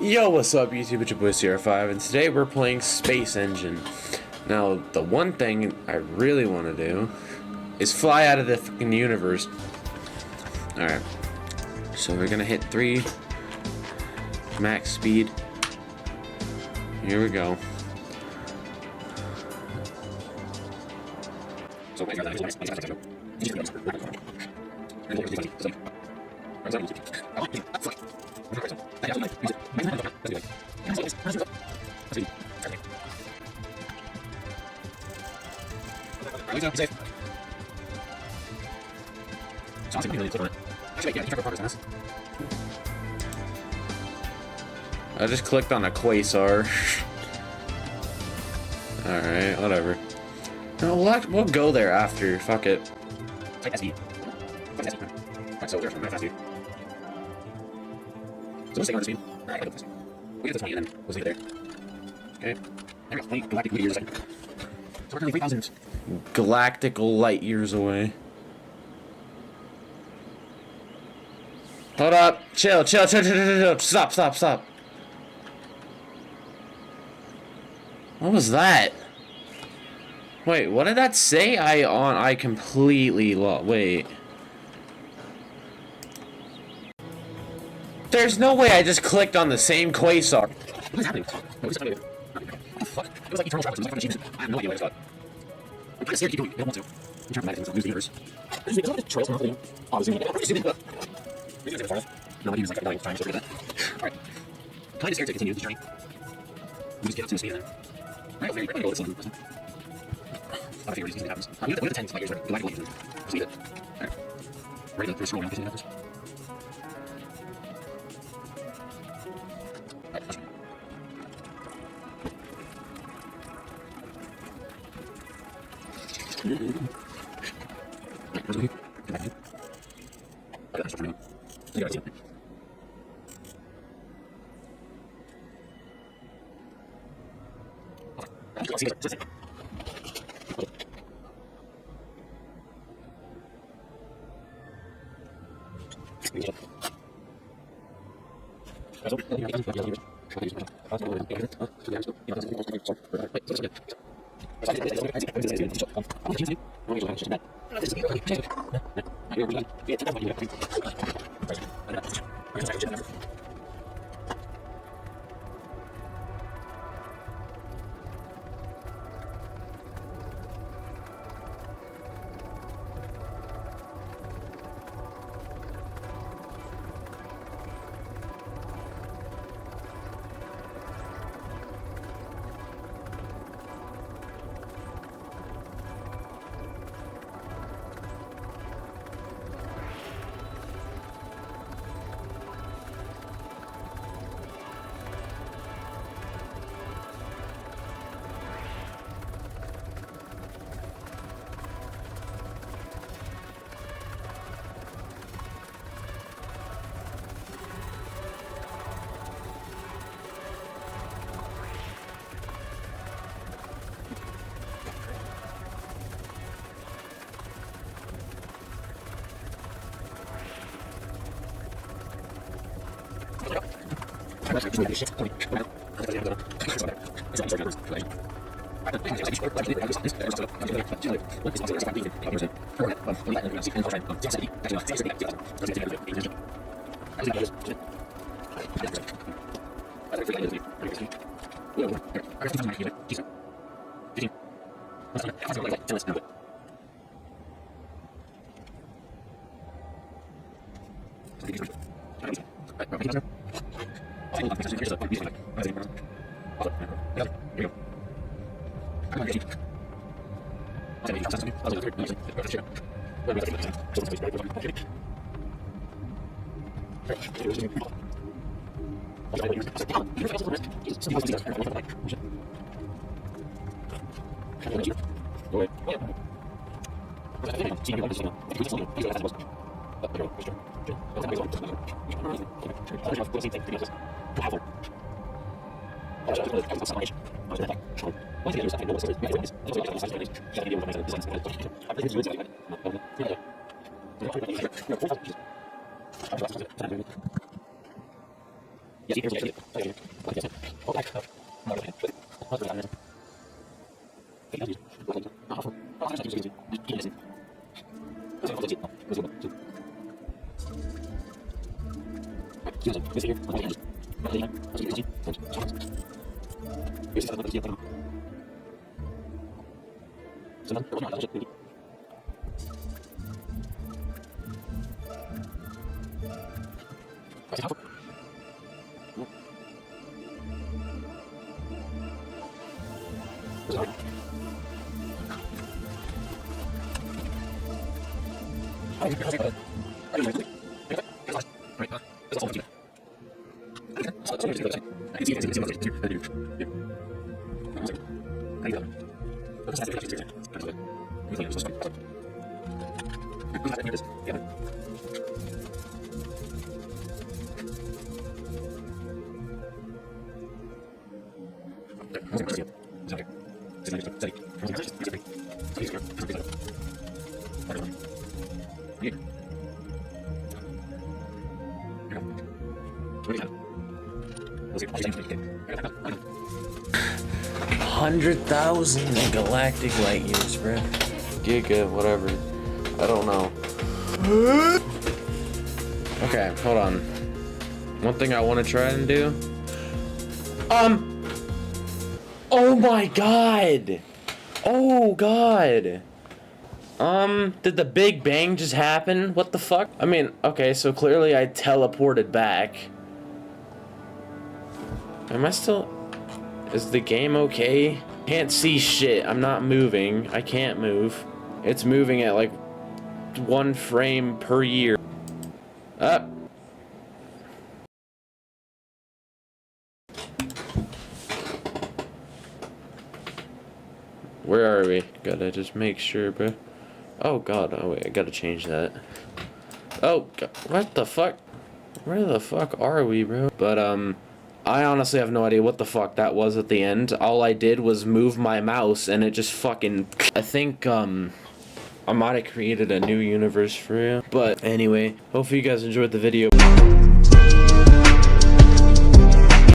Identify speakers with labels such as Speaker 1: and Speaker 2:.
Speaker 1: Yo, what's up YouTube, it's your boy CR5, and today we're playing Space Engine. Now, the one thing I really want to do is fly out of the fucking universe. Alright, so we're gonna hit 3, max speed. Here we go. I just clicked on a quasar. Alright, whatever. No, we'll go there after. Fuck it. So there's my fast speed. So let's take on the speed. Alright, I got this. We get to 20 and then we'll see it there. Okay. There we go. 20 galactic light years a second. So we're currently 3,000 galactical light years away. Hold up. Chill. Stop. What was that? Wait, what did that say? I completely lost. Wait. There's no way I just clicked on the same quasar. What is happening? What the fuck? It was like eternal travel. It was like from I have no idea what I just got. I'm kind of scared to keep going. I don't want to. I'm trying to manage things. Lose the universe. There's a trails from the oh, zooming in. Pretty stupid. We're gonna take the farthest. No, I use like a million times. Alright. Kind of scared to continue this journey. We just get up to the speed and then. Alright, very good. Go with this one. I figure this happens. We have the 10 light years, right? Galactic light years. Just need it. Alright. Ready to scroll around this first. $100,000 in galactic light years, bro. Giga, whatever. I don't know. Okay, hold on. One thing I want to try and do. Oh my god! Oh god! Did the Big Bang just happen? What the fuck? I mean, okay, so clearly I teleported back. Am I still... Is the game okay? Can't see shit. I'm not moving. I can't move. It's moving at like 1 frame per year. Up. Where are we? Gotta just make sure, bro. Oh god, oh wait, I gotta change that. Oh god, what the fuck? Where the fuck are we, bro? But I honestly have no idea what the fuck that was at the end. All I did was move my mouse and it just fucking... I think I might have created a new universe for you. But anyway, hopefully you guys enjoyed the video.